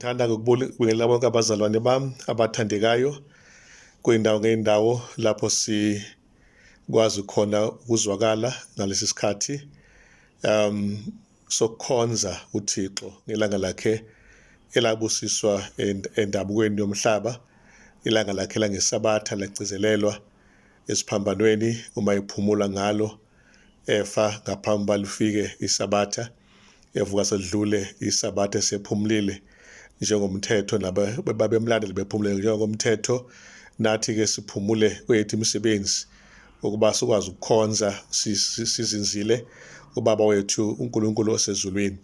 Ngithanda ukubingelela bonke abazalwane bami abathandekayo kuyindawo ngeindawo lapho sikwazi khona ukuzwakala ngalesi sikhathi sokukhonza uThixo ngelanga lakhe elabusiswa endabukweni yomhlaba, ilanga lakhe langesabatha lagcizelelwa esiphambanweni uma ephumula ngalo efa ngaphambi balufike isabatha, evuka sedlule isabatha esephumulile njengomthetho babemlandeli bephumule njengomthetho. Nathi-ke siphumule kwethu imisebenzi ukuba sikwazi ukukhonza sizinzile ubaba wethu uNkulunkulu osezulwini.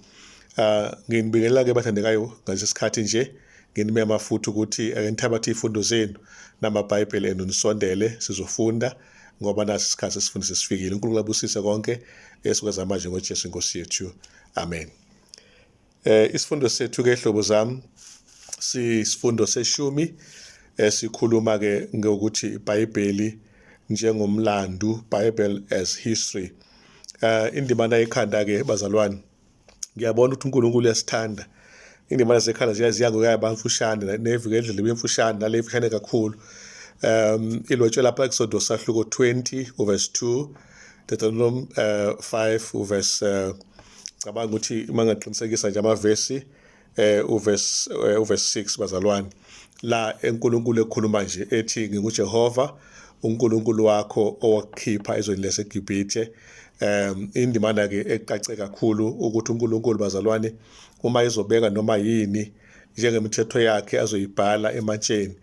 Nginibingelela-ke bathandekayo ngalesi sikhathi nje, nginimema futhi ukuthi nithabathe izifundo zenu namabhayibheli enu nisondele sizofunda ngoba nasi isikhathi sesifundo sesifikile. uNkulunkulu abusise konke esukwazi manje ngoJesu Inkosi yethu, amen. Isifundo sethu-ke hlobo zami sisifundo seshumi, sikhuluma-ke ngokuthi iBhayibheli njengomlando, Bible as history. Indima nayikhanda-ke bazalwane, ngiyabona ukuthi uNkulunkulu uyasithanda. Indima zekhanda ziyangokuya mfushane, nevike endlela bemfushane nale mfushane kakhulu. Ilotshwe lapha eKsodo sahluko 20 uverse 2, Deuteronomy 5 uverse cabanga ukuthi mangaqinisekisa nje amavesi uverse 6 bazalwane, la uNkulunkulu ekhuluma nje ethi nginguJehova uNkulunkulu wakho owakukhipha ezweni laseGibhithe. Indimana-ke ecace kakhulu ukuthi uNkulunkulu bazalwane uma izobeka noma yini njengemithetho yakhe azoyibhala ematsheni,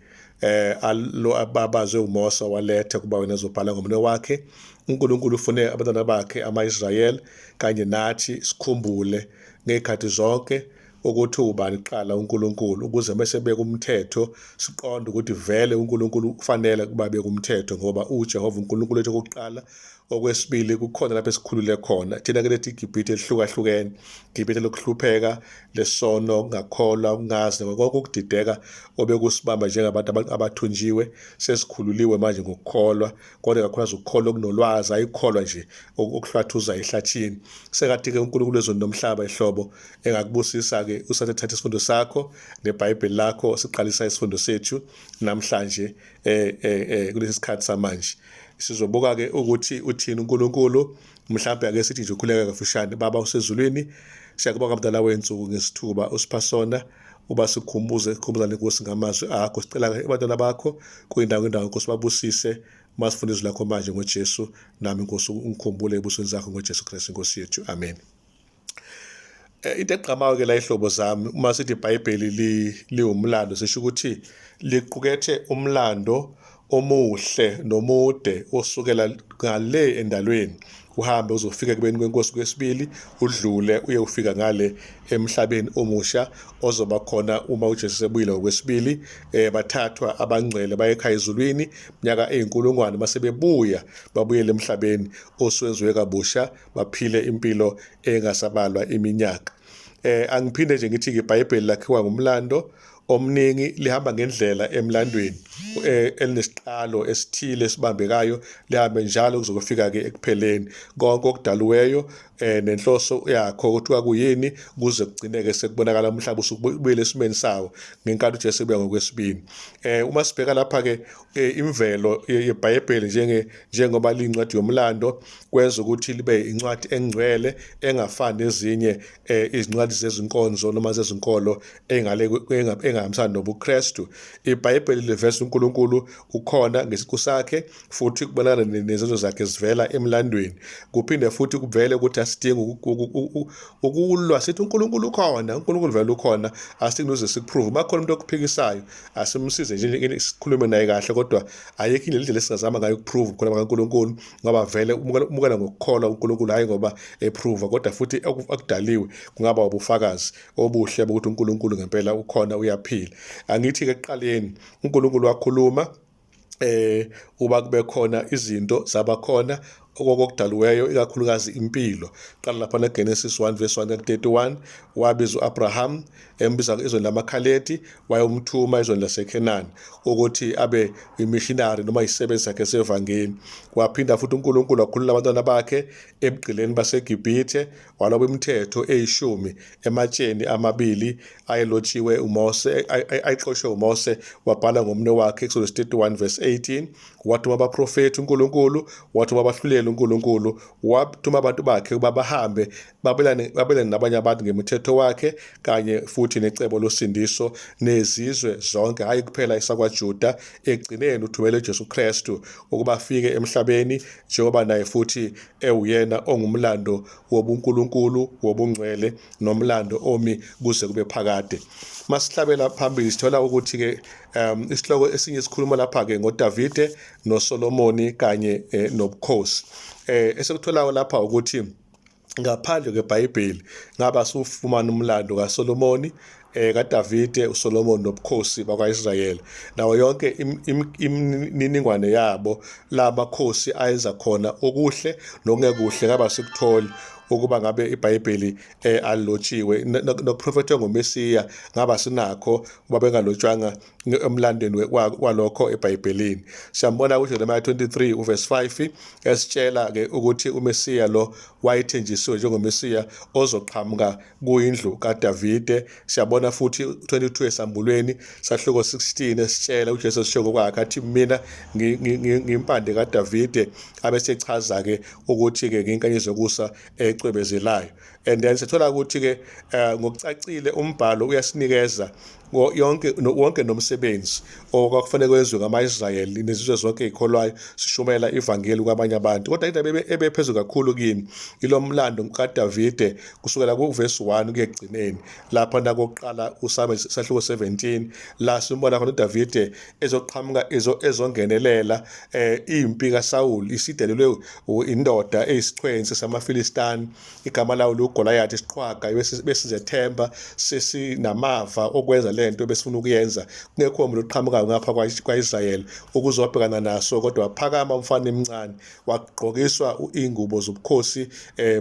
lo ababazwe uMose waletha kuba wena ezobhala ngomlomo wakhe. uNkulunkulu ufune abantwana bakhe ama-Israyeli kanye nathi sikhumbule ngezikhathi zonke ukuthi ubani kuqala uNkulunkulu, ukuze mase beka umthetho siqonde ukuthi vele uNkulunkulu kufanele kuba beka umthetho ngoba uJehova uNkulunkulu wethu okokuqala. Okwesibili, kukhona lapho esikhulule khona thina-ke lethi iGibhithe elihlukahlukene, iGibhithe lokuhlupheka, lesono, ukungakholwa, ukungazi konke ukudideka obekusibamba njengabantu abathunjiwe. Sesikhululiwe manje ngokukholwa, kodwa kakhulukazi ukukholwa okunolwazi, ayikholwa nje okuhlathuza ehlathini. Sengathi-ke uNkulunkulu wezulu nomhlaba ihlobo engakubusisa-ke usathatha isifundo sakho neBhayibheli lakho siqalisa isifundo sethu namhlanje kulesi sikhathi samanje. Sizobuka-ke ukuthi uthini uNkulunkulu. Mhlawumbe ake sithi nje ukhuleka kafushane. Baba usezulwini, siyakubonga mdala wensuku ngesithuba usipha uba sikhumbuza lenkosi ngamazwi akho. Sicela abantwana bakho kuyindawo Nkosi babusise masifunda izwi lakho manje ngoJesu, nami Nkosi ungikhumbule ebusweni zakho ngoJesu Kristu Inkosi yethu, amen. Into egqamayo-ke la ihlobo zami, uma sithi iBhayibheli liwumlando, sisho ukuthi liqukethe umlando omuhle nomude osukela ngale endalweni uhambe uzofika kubeni kwenkosi kwesibili, udlule uye ufika ngale emhlabeni omusha ozoba khona uma uJesu sebuyile ngokwesibili. Bathathwa abangcwele bayekhaya ezulwini minyaka eyinkulungwane, mase bebuya babuyele emhlabeni oswenziwe kabusha, baphile impilo engasabalwa iminyaka. Angiphinde nje ngithi iBhayibheli lakhiwa ngumlando omningi, lihamba ngendlela emlandweni elinesiqalo esithile esibambekayo, lihambe njalo kuzokufika-ke ekupheleni. Konke okudaliweyo nenhloso yakho ukuthi kuyini kuze kugcineke sekubonakala umhlaba usubuyele esimeni sawo ngenkathi uJesu ebuya ngokwesibili. Uma sibheka lapha-ke imvelo yeBhayibheli njengoba liyincwadi yomlando, kwenza ukuthi libe incwadi engcwele engafani nezinye izincwadi zezinkonzo noma zezinkolo engahambisani nobuKristu. iBhayibheli liveza uNkulunkulu ukhona ngesiqu sakhe, futhi kubonakala nezenzo zakhe zivela emlandweni. Kuphinde futhi kuvele ukuthi asidingi ukulwa sithi uNkulunkulu ukhona, uNkulunkulu vele ukhona, asidingi uze sikuprove. Uma khona umuntu okuphikisayo asimsize nje sikhulume naye kahle, kodwa ayikho indlela esingazama ngayo ukuprove khona kaNkulunkulu ngoba vele umukela ngokukholwa uNkulunkulu, hayi ngoba eprove, kodwa futhi akudaliwe kungaba ubufakazi obuhle bokuthi uNkulunkulu ngempela ukhona, uyaphila. Angithi-ke ekuqaleni uNkulunkulu wakhuluma uba kube khona izinto zabakhona, okokudaliweyo ikakhulukazi impilo. Qala lapha neGenesis 1 verse 1 to 31, wabiza uAbraham embiza ezweni lamakhaledi, wayomthuma ezweni laseKhenani ukuthi abe imissionary noma isebenzi sakhe sevangeli. Waphinda futhi uNkulunkulu wakhulula abantwana bakhe ebugqileni baseGibhithe, waloba imithetho eyishumi ematsheni amabili ayelotshiwe uMose, ayixoshwe uMose, wabhala ngomne wakhe Exodus 31 verse 18. Wathuma abaprofeti uNkulunkulu, wathuma abahluleli uNkulunkulu, wathuma abantu bakhe ukuba bahambe babelane nabanye abantu ngemithetho wakhe kanye futhi necebo losindiso nezizwe zonke, hayi kuphela isakwaJuda. Ekugcineni uthumele uJesu Kristu ukuba afike emhlabeni njengoba naye futhi ewuyena ongumlando wobuNkulunkulu, wobungcwele nomlando omi kuze kube phakade. Masihlabela phambili sithola ukuthi-ke isihloko esinye sikhuluma lapha-ke ngoDavide noSolomoni kanye nobukhosi. Esekutholayo lapha ukuthi ngaphandle kweBhayibheli ngaba sufumana umlando kaSolomoni, kaDavide, uSolomoni nobukhosi bakwa-Israyeli. Nawo yonke imininingwane yabo lamakhosi ayenza khona okuhle nokungekuhle ngaba sikutholi ukuba ngabe iBhayibheli alilotshiwe, nokuprofethwa ngoMesiya ngaba sinakho ukuba bengalotshwanga emlandweni walokho eBhayibhelini. Siyambona kuJeremiya 23 uverse 5 esitshela-ke ukuthi uMesiya lo wayethenjisiwe njengomesiya ozoqhamuka kuyindlu kaDavide. Siyabona futhi 22 esambulweni sahloko 16 esitshela uJesu esishoko kwakhe athi mina ngimpande kaDavide, abesechaza-ke ukuthi-ke nginkanyezi yokusa ecwebezelayo. And then sithola ukuthi-ke ngokucacile umbhalo uyasinikeza wonke nomsebenzi okwakufanele kwenziwe ngama-Israyeli nezizwe zonke ey'kholwayo sishumela ivangeli kwabanye abantu. Kodwa indaba ebephezulu kakhulu kimi ilo mlando kaDavide kusukela kuvesi 1 kuye ekugcineni lapha nakokuqala uSamuel sahluko 17, la simbona khona uDavide ezoqhamuka ezongenelela impi kaSawuli isidelelwe indoda eyisichwenzi samaFilistani, igama lawo uGoliathi isiqhwaga, besizethemba sesinamava okwenza lento besifuna ukuyenza. Kungekho umuntu oqhamukayo ngapha kwa-Israyeli ukuzobhekana naso, kodwa waphakama umfana emncane, wagqokiswa ingubo zobukhosi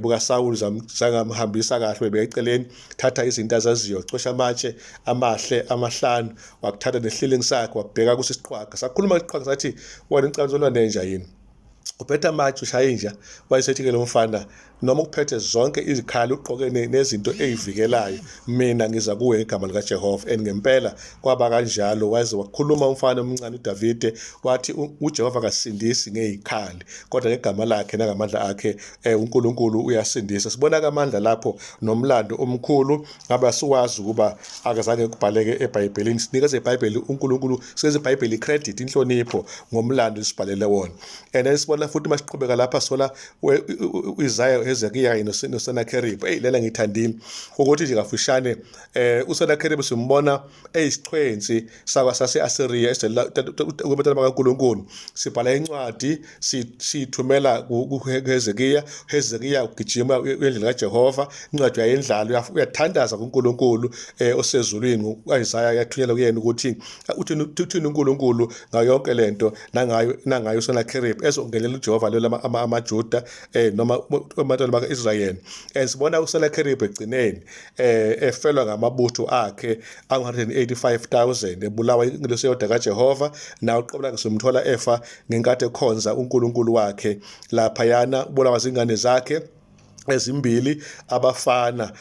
bukaSawuli, zangamhambisa kahle bebeka eceleni, thatha izinto azaziyo, cosha amatshe amahle amahlanu, wakuthatha nesihilingi sakhe wabheka kuso isiqhwaga. Sakhuluma isiqhwaga sathi, wena incazelo nenja yini? Uphethe amatshe ushaya inja. Wayesethi-ke lo mfana, noma ukuphethe zonke izikhali ugqoke nezinto ezivikelayo, mina ngiza kuwe ngegama likaJehova. And ngempela kwaba kanjalo, waze wakhuluma umfana omncane uDavide wathi uJehova akasindisi ngezikhali kodwa ngegama lakhe nangamandla akhe uNkulunkulu uyasindisa. Sibona amandla lapho nomlando omkhulu ngaba siwazi ukuba akazange kubhaleke eBhayibhelini. Sinikeza iBhayibheli uNkulunkulu, sikeze iBhayibheli credit, inhlonipho ngomlando esibhalele wona. And sibona futhi masiqhubeka lapha sola Isaiah, Hezekiya noSenakherib. Lela ngithandile ukuthi nje kafushane uSenakherib simbona eyisichwenzi sase-Asiriya kubatala bakaNkulunkulu. Sibhala incwadi sithumela kuHezekiya. Hezekiya ugijima endlini kaJehova, incwadi uyayendlala, uyathandaza kuNkulunkulu osezulwini. uIsaiah yathunyelwa kuyena ukuthi uthini uNkulunkulu ngayo yonke lento nangayo uSenakherib ezongenelela uJehova lelo amaJuda noma abantwana baka-Israyeli. And sibona uSenakherib egcineni efelwa ngamabutho akhe angu-185,000, ebulawa ingelosi eyodwa kaJehova. Nawe uqobo simthola efa ngenkathi ekhonza uNkulunkulu wakhe laphayana, ubulawa zingane zakhe ezimbili, abafana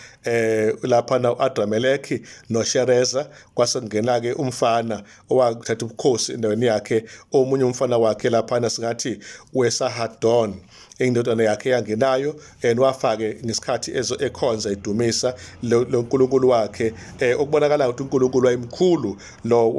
lapha u-Adrameleki noShereza. Kwasengena-ke umfana owathatha ubukhosi endaweni yakhe, omunye umfana wakhe laphana singathi weSahadon, indodana yakhe yangenayo, wafake ngesikhathi ekhonza edumisa lo nkulunkulu wakhe. Okubonakala ukuthi uNkulunkulu wayemkhulu lo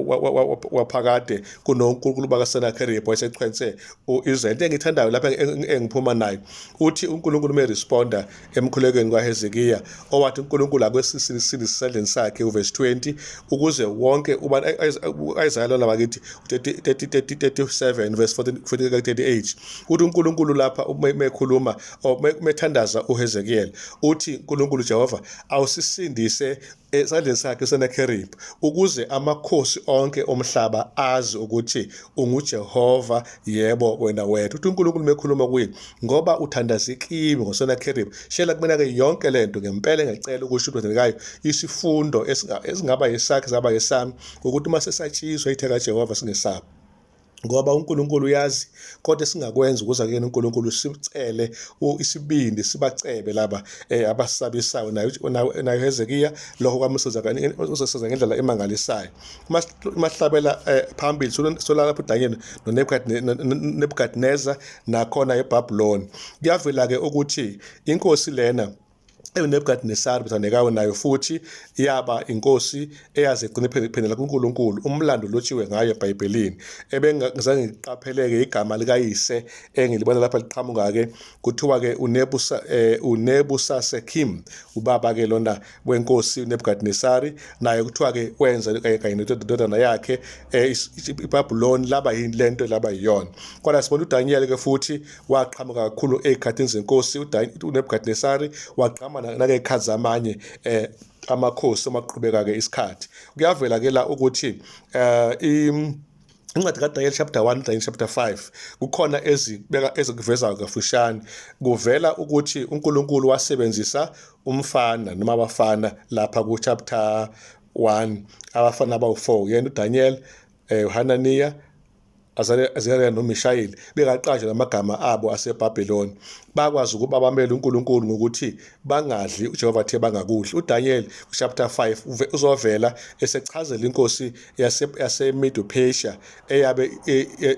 waphakade kunoNkulunkulu bakaSenakherib wayesechwense uIsrael. Into engithandayo lapha engiphuma nayo uthi uNkulunkulu ume responda siqonda emkhulekweni kaHezekiya owathi uNkulunkulu akwesisindise esandleni sakhe uverse 20 ukuze wonke Isaiah lona bakithi 37 verse 38 uthi uNkulunkulu lapha mekhuluma methandaza uHezekiya uthi uNkulunkulu Jehova awusisindise esandleni sakhe Sennacherib ukuze amakhosi onke omhlaba azi ukuthi unguJehova yebo wena wedwa. Uthi uNkulunkulu mekhuluma kuye ngoba uthandazekile ngoSennacherib shela kumele yonke lento ngempela ngecela ukusho ukuthi isifundo esingaba yesakhe zaba yesami ukuthi uma sesatshiswa itheka Jehova singesabi ngoba uNkulunkulu uyazi kodwa singakwenza ukuze kuyena uNkulunkulu sicele isibindi sibacebe laba abasabisayo nayo Hezekiya lokho kwamusiza ngendlela emangalisayo mahlabela phambili sola lapho uDaniel noNebukadnezar nakhona eBabylon kuyavela ke ukuthi inkosi lena uNebukadnezar bithanekayo nayo futhi yaba inkosi eyazi egcinephendela kuNkulunkulu umlando lotshiwe ngayo eBhayibhelini ebengizange ngiqapheleke igama likayise engilibona lapha liqhamuka ke kuthiwa ke uNebusasekhim ubaba ke lona wenkosi uNebukadnezar naye kuthiwa ke wenza kanye nendodana yakhe iBabylon laba yilento laba yiyona kodwa sibona uDaniel ke futhi waqhamuka kakhulu ezikhathini zenkosi uNebukadnezar waqhama nakekhazi amanye amakhosi amaqhubeka ke isikhathi kuyavela ke la ukuthi incwadi kaDaniel chapter 1 Daniel chapter 5 kukhona ezikuveza kafushane kuvela ukuthi uNkulunkulu wasebenzisa umfana noma abafana lapha ku chapter 1 abafana abawu4 yena uDaniel uHananiya Azariya noMishayeli bekaqasha namagama abo aseBhabheloni bakwazi ukuba bamele uNkulunkulu ngokuthi bangadli uJehova athe bangakudli uDaniel chapter 5 uzovela esechazela inkosi yaseMedo Persia eyabe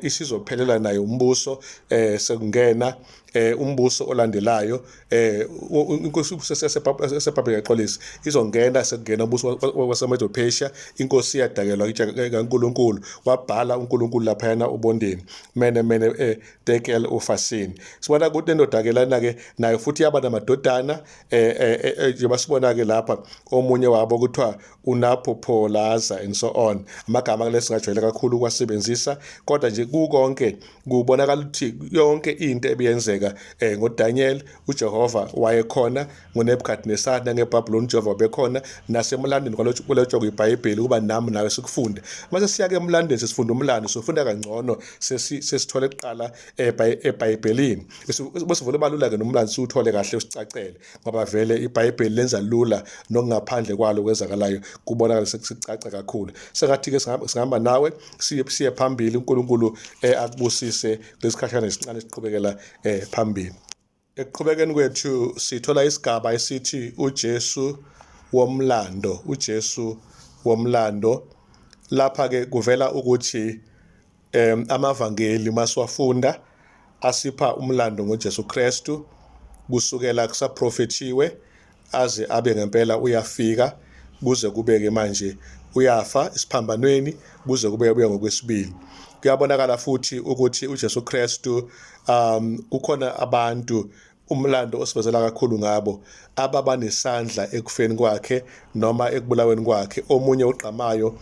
isizophelela nayo umbuso sekungena umbuso olandelayo inkosi yaseBhabheloni yaxolisa izongena sekungena umbuso waseMedo Persia inkosi yadakelwa kaNkulunkulu wabhala uNkulunkulu lapha yana ubondeni mene Tekel ufasini sibona ukuthi endodakelana ke nayo futhi yaba namadodana nje basibona ke lapha omunye wabo kuthiwa uNaphopolaza and so on amagama lesingajwayele kakhulu kwasebenzisa kodwa nje kukonke kubonakala ukuthi yonke into ebiyenzeka ngoDaniel uJehova wayekhona ngoNebukadnezar nangeBabylon uJehova bekhona nasemlandweni kwalotshwa kwiBhayibheli kuba nami nawe sikufunde mase siya ke emlandweni sesifunda umlando sofunda kangcono sesithola eqala eBhayibhelini bese vele balula ke nomlando siuthole kahle usicacele ngoba vele iBhayibheli lenza lula nokungaphandle kwalo kwezakalayo kubonakala sesicaca kakhulu sengathi ke singamba nawe siye phambili uNkulunkulu akubusise lesikhashana esincane siqhubekela phambili ekuqhubekeni kwethu sithola isigaba esithi uJesu womlando lapha ke kuvela ukuthi amavangeli masiwafunda asipha umlando ngoJesu Kristu kusukela kusaprofethiwe aze abe ngempela uyafika kuze kubeke manje uyafa isiphambanweni kuze kube ngokwesibili kuyabonakala futhi ukuthi uJesu Kristu kukhona abantu umlando osivezela kakhulu ngabo ababanesandla ekufeni kwakhe noma ekubulaweni kwakhe omunye uqhamayo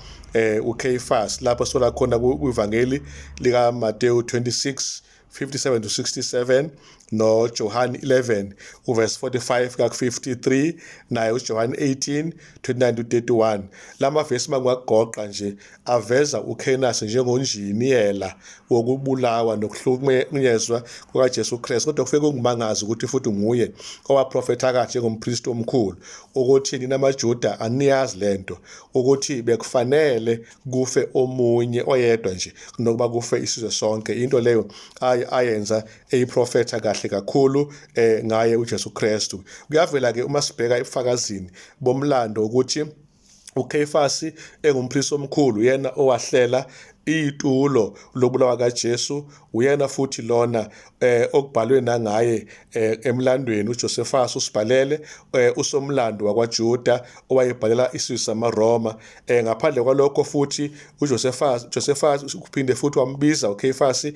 uKephas lapho sola khona kuivangeli lika Matthew 26:57-67 no John 11 verse 45 ka53 naye uJohn 18:29-31 lama verse mangiwagoqa nje aveza uKenas njengonjiniyela wokubulawa nokuhlukunyezwa kukaJesu Kristu kodwa kufike kungumangazi ukuthi futhi nguye owaprofetha kahle njengompriest omkhulu ukuthi nina amaJuda aniyazi lento ukuthi bekufanele kufe omunye oyedwa nje nokuba kufe isizwe sonke into leyo ayenza eyiprofetha kahle kakhulu ngaye uJesu Kristu kuyavela ke uma sibheka ifakazini bomlando ukuthi uKephas engumpriest omkhulu yena owahlela itulo lokubulawa kaJesu, uyena futhi lona okubhalwe nangaye emlandweni uJosephus usibhalele usomlando wakwaJuda owayebhalela isizwe samaRoma. Ngaphandle kwalokho futhi uJosephus kuphinde futhi wambiza uKephas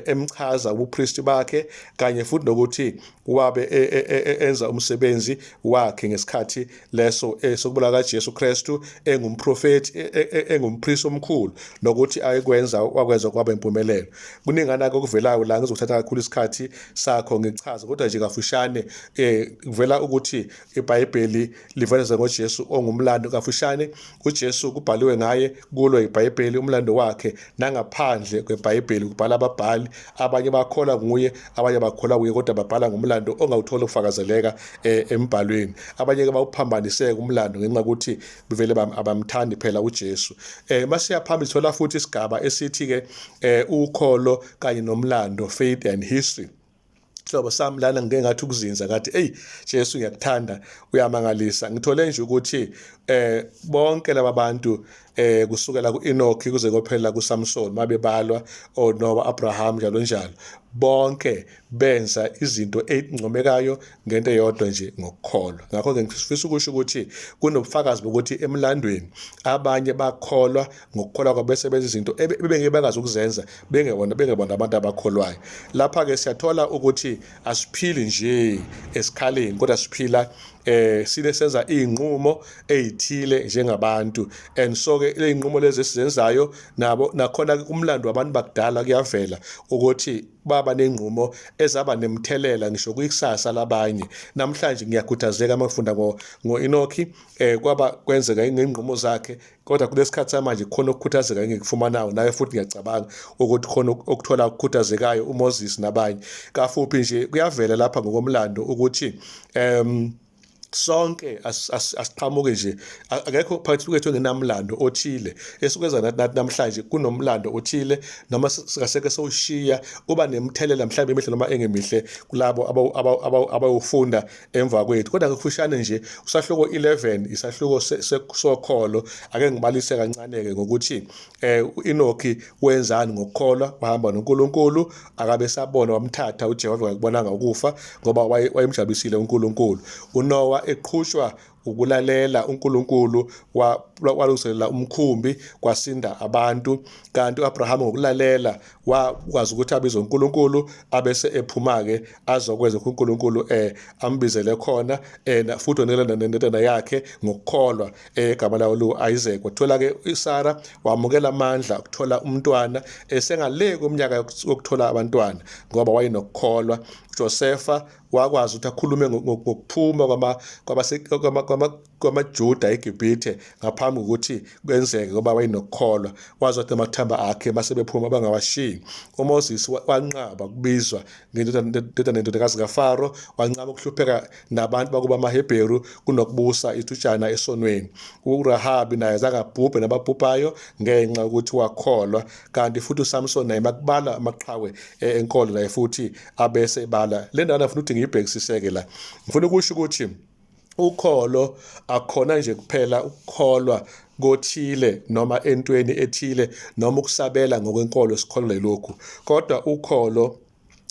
emchaza ubupristi bakhe kanye futhi nokuthi wabe enza umsebenzi wakhe ngesikhathi leso sokubulawa kaJesu Kristu engumprofeti engumpristi omkhulu nokuthi ayekwenza wakwenza kwaba impumelelo. Kuningana okuvelayo la ngizothatha kakhulu isikhathi sakho ngichaza kodwa nje kafushane kuvela ukuthi iBhayibheli liveleza ngoJesu ongumlando kafushane. uJesu kubhaliwe ngaye kulo iBhayibheli umlando wakhe, nangaphandle kweBhayibheli kubhala ababhali, abanye bakholwa nguye abanye bakholwa kuye kodwa babhala ngomlando ongawuthola ukufakazeleka embhalweni. Abanye ke bawuphambaniseke umlando ngenxa ukuthi bevele abamthandi phela uJesu. Masiya phambili sithola futhi isigaba esithi ke ukholo kanye nomlando, faith and history. Hlobo sami lana ngike ngathi ukuzinza ngathi Jesu ngiyakuthanda uyamangalisa. Ngithole nje ukuthi bonke laba bantu kusukela kuEnoch kuze kophela kuSamson mabebalwa oNoah, Abraham njalo njalo, bonke benza izinto ezincomekayo ngento eyodwa nje, ngokukholwa. Ngakho ke ngifisa ukusho ukuthi kunobufakazi bokuthi emlandweni abanye bakholwa ngokukholwa kwabo bese benza izinto bengeke bakazi ukuzenza bengebona abantu abakholwayo. Lapha ke siyathola ukuthi asiphili nje esikhaleni kodwa siphila sine senza inqumo ezithile njengabantu. And so ke le inqumo lezi esizenzayo nabo nakhona kumlando wabantu bakudala kuyavela ukuthi baba nenqumo ezaba nemthelela ngisho kuyikusasa labanye. Namhlanje ngiyakhuthazeka mangifunda ngoEnoch kwaba kwenzeka ngenqumo zakhe, kodwa kulesikhathi samanje khona ukukhuthazeka ngikufumanayo nawe futhi ngiyacabanga ukuthi khona ukuthola ukukhuthazekayo uMoses nabanye. Kafuphi nje kuyavela lapha ngokomlando ukuthi sonke asiqhamuke nje, akekho phakathi kwethu engenamlando othile. Esukwenza nathi namhlanje kunomlando othile, noma singaseke sowushiya uba nemthelela mhlawumbe emihle noma engemihle kulabo abawufunda emva kwethu. Kodwa ngekufushane nje usahloko 11 isahluko sokholo, ake ngibalise kancane-ke ngokuthi uEnoch wenzani ngokukholwa. Wahamba noNkulunkulu, akabe sabona wamthatha uJehova ngakubonanga ukufa ngoba wayemjabisile uNkulunkulu. uNoah eqhushwa ukulalela uNkulunkulu walungiselela umkhumbi kwasinda abantu, kanti uAbraham ngokulalela wakwazi ukuthi abize uNkulunkulu abese ephuma-ke azokwenza uNkulunkulu ambizele khona futhi onela nendodana yakhe ngokukholwa egama lawo Isaac. Wathola-ke uSara wamukela amandla ukuthola umntwana esengale kweminyaka yokuthola abantwana ngoba wayenokukholwa. Josepha wakwazi ukuthi akhulume ngokuphuma kwamaJuda eGibhithe ngaphambi kokuthi kwenzeke ngoba wayenokukholwa. Wazi ukuthi amathamba akhe basebephuma bangawashiyi. uMoses wanqaba kubizwa ngendodakazi kaFaro, wanqaba ukuhlupheka nabantu bakuba amaHebheru kunokubusa ithutshana esonweni. uRahabi naye zangabhubhe nababhubhayo ngenxa ukuthi wakholwa, kanti futhi uSamson naye makubala amaqhawe enkolo naye futhi abese bala. Le ndaba futhi ukuthi ngiyibhekisiseke la, ngifuna ukusho ukuthi ukholo akhona nje kuphela ukukholwa kothile noma entweni ethile noma ukusabela ngokwenkolo sikholwa lokhu, kodwa ukholo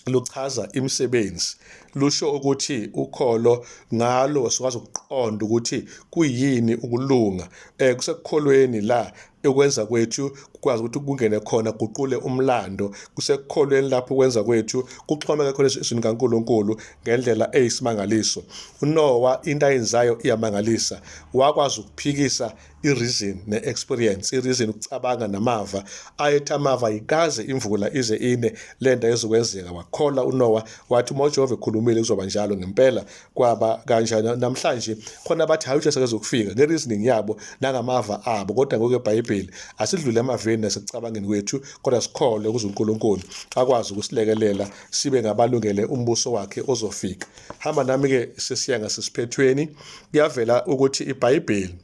luchaza imisebenzi. Lusho ukuthi ukholo ngalo sikwazi ukuqonda ukuthi kuyini ukulunga kusekukholweni la ekwenza kwethu kukwazi ukuthi kungene khona kuqule umlando. Kusekukholweni lapho ukwenza kwethu kuxhomeka khona esizweni kaNkulunkulu ngendlela eyisimangaliso. uNoah into ayenzayo iyamangalisa, wakwazi ukuphikisa ireason ne-experience. Ireason ukucabanga namava, ayethi amava ikaze imvula ize ine lento ezokwenzeka. Wakholwa uNoah wathi uma uJehova ekhulumile kuzoba njalo ngempela kwaba kanjani. Namhlanje khona bathi hayi uJesu akezokufika ngereasoning yabo nangamava abo, kodwa ngokweBhayibheli asidlule emaveni nasekucabangeni kwethu, kodwa sikholwe ukuze uNkulunkulu akwazi ukusilekelela sibe ngabalungele umbuso wakhe ozofika. Hamba nami-ke sesiya ngasesiphethweni. Kuyavela ukuthi iBhayibheli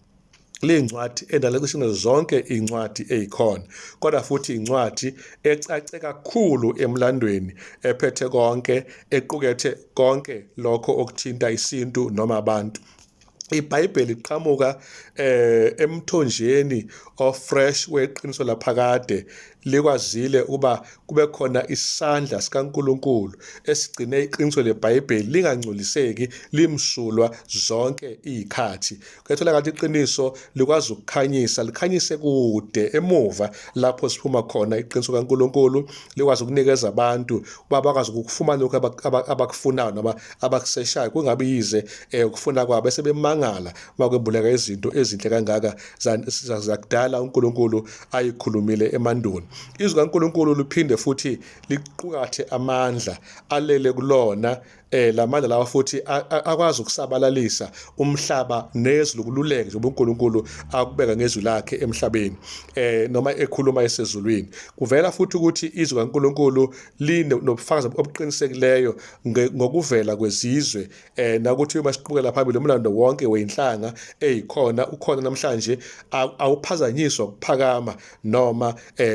lincwadi endala kusho zonke incwadi ezikhona, kodwa futhi incwadi ecace kakhulu emlandweni, ephethe konke, equkethe konke lokho okuthinta isintu noma abantu. iBhayibheli iqhamuka emthonjeni ofresh weqiniso laphakade likwazile ukuba kube khona isandla sikaNkuluNkulu esigcine iqiniso leBhayibheli lingangcoliseki limsulwa zonke izikhathi. Kuyathola kanti iqiniso likwazi ukukhanyisa likhanyise kude emuva lapho siphuma khona iqiniso kaNkuluNkulu likwazi ukunikeza abantu uba bakwazi ukufumana lokho abakufunayo noma abakuseshayo kungabi yize ukufuna kwabo bese bemangala makwembuleka izinto ezinhle kangaka zakudala uNkulunkulu ayikhulumile emandulo. Izwi kaNkulunkulu liphinde futhi liqukathe amandla alele kulona lamandla lawa futhi akwazi ukusabalalisa umhlaba nezulu kululeke njengoba uNkulunkulu akubeka ngezwi lakhe emhlabeni noma ekhuluma esezulwini. Kuvela futhi ukuthi izwi kaNkulunkulu linobufakazi obuqinisekileyo ngokuvela kwezizwe nakuthi uma siqhubekela phambili umlando wonke weinhlanga eyikhona ukhona namhlanje awuphazanyiswa ukuphakama noma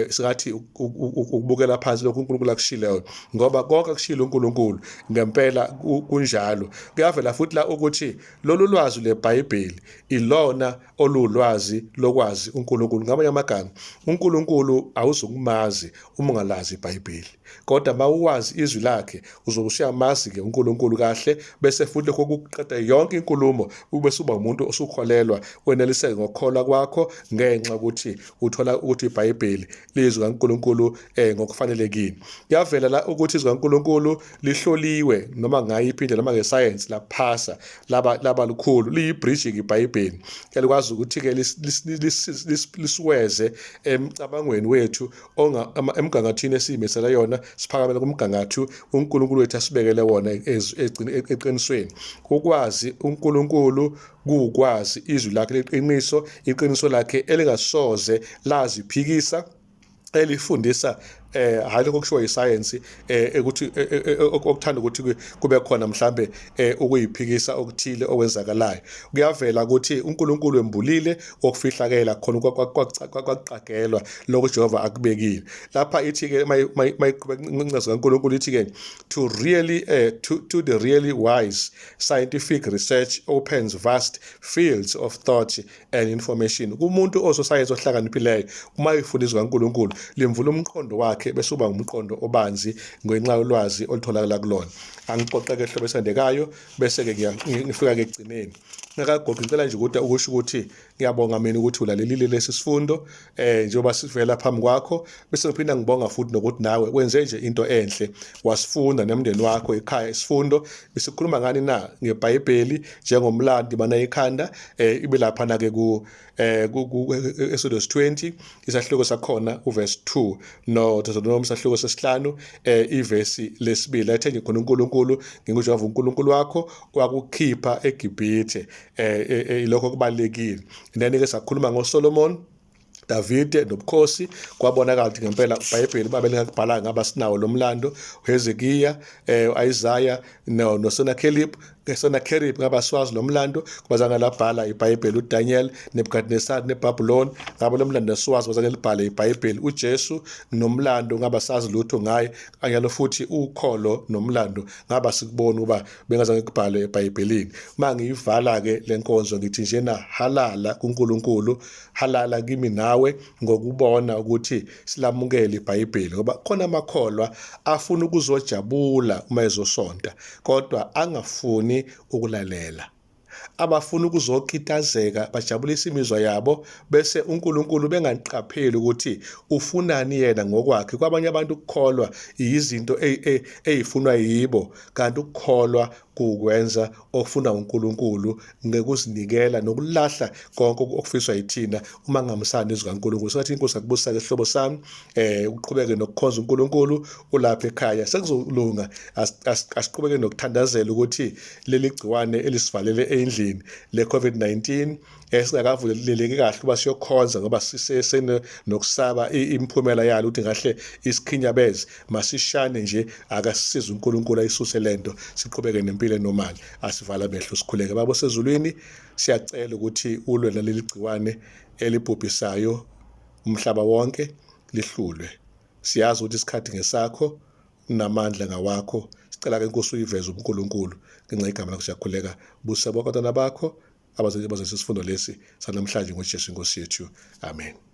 singathi ukubukela phansi lokho uNkulunkulu akushileyo ngoba konke akushilo uNkulunkulu ngempela kunjalo. Kuyavela futhi la ukuthi lolu lwazi leBhayibheli ilona olulwazi lokwazi uNkulunkulu. Ngamanye amagama uNkulunkulu awuzukumazi uma ungalazi iBhayibheli, kodwa mawuwazi izwi lakhe uzokushiyamazi-ke uNkulunkulu kahle bese futhi lokho kuqeda yonke inkulumo ube suba umuntu osukholelwa weneliseke ngokukholwa kwakho ngenxa ukuthi uthola ukuthi iBhayibheli lizwi kaNkulunkulu ngokufanelekile. Kuyavela la ukuthi izwi kaNkulunkulu lihloliwe noma ngayiphi indlela noma ngesayensi laphasa laba lukhulu liyibridge iBhayibheli elikwazi ukuthi-ke lisiweze emcabangweni wethu emgangathini esiyimisela yona siphakamela kumgangatho uNkulunkulu wethu asibekele wona eqinisweni. Ukwazi uNkulunkulu kukwazi izwi lakhe leqiniso, iqiniso lakhe elingasoze laziphikisa elifundisa hayi lokho kushiwo yisayensi ukuthi okuthanda ukuthi kube khona mhlambe ukuyiphikisa okuthile okwenzakalayo. Kuyavela ukuthi uNkulunkulu embulile okufihlakela khona kwaqagelwa lokho Jehova akubekile. Lapha ithi-ke mayiqhubeka kaNkulunkulu ithi-ke to the really wise scientific research opens vast fields of thought and information. Kumuntu ososayensi ohlakaniphileyo uma ifundiswa kaNkulunkulu limvula umqondo wakhe bese uba umqondo obanzi ngenxa yolwazi olutholakala kulona. Angiqoqeke ehlobo esandekayo bese-ke ngifika-ke ekugcineni. Ngakagoqi ngicela nje ukuthi ukusho ukuthi ngiyabonga mina ukuthi ulalelile lesi sifundo njengoba sivela phambi kwakho bese ngiphinda ngibonga futhi nokuthi nawe wenze nje into enhle wasifunda nemndeni wakho ekhaya isifundo besikhuluma ngani na ngeBhayibheli njengomlandi bana ikhanda ibe lapha na ke ku Exodus 20 isahluko sakhona uverse 2 no Deuteronomy isahluko sesihlanu ivesi lesibili ethe nje khona uNkulunkulu ngingujehova uNkulunkulu wakho wakukhipha eGibhithe ilokho kubalekile. Ndanike sakhuluma ngoSolomon Davide nobukhosi kwabonakala ukuthi ngempela iBhayibheli babelingakubhala ngaba sinawo lomlando uHezekiya Isaiah noSennacherib ngaba swazi lomlando kubazana labhala iBhayibheli uDaniel Nebukadnezar neBabylon ngaba lomlando swazi bazana libhala iBhayibheli uJesu nomlando ngaba sazi lutho ngaye kanyalo futhi ukholo nomlando ngaba sikubona uba bengazange kubhale eBhayibhelini. Mangiyivala ke lenkonzo ngithi njena halala kuNkulunkulu halala kimi nawe ngokubona ukuthi silamukele iBhayibheli ngoba khona amakholwa afuna ukuzojabula uma ezosonta kodwa angafuni ukulalela. Abafuna ukuzokitazeka bajabulisa imizwa yabo bese uNkulunkulu benganiqapheli ukuthi ufunani yena ngokwakhe. Kwabanye abantu ukukholwa izinto ezifunwa yibo kanti ukukholwa kukwenza okufuna uNkulunkulu ngekuzinikela nokulahla konke okufiswa yithina uma ngamsana izwi kaNkulunkulu. Sathi inkosi akubusa ke sihlobo sami uqhubeke nokukhonza uNkulunkulu ulapha ekhaya sekuzolunga asiqhubeke nokuthandazela ukuthi leli gciwane elisivalele endlini le COVID-19 esingakavuleleki kahle kuba siyokhonza ngoba sisesene nokusaba imiphumela yalo ukuthi ngahle isikhinyabeze masishane nje akasisize uNkulunkulu ayisuse lento siqhubeke nempilo enormal asivala amehlo sikhuleke. Baba sezulwini siyacela ukuthi ulwe naleli gciwane elibhubhisayo umhlaba wonke lihlulwe. Siyazi ukuthi isikhathi ngesakho namandla ngawakho sicela ke inkosi uyiveze uNkulunkulu ngenxa igama lakho siyakhuleka busa bokotana bakho abazesisifundo lesi sanamhlanje ngoJesu Inkosi yethu. Amen.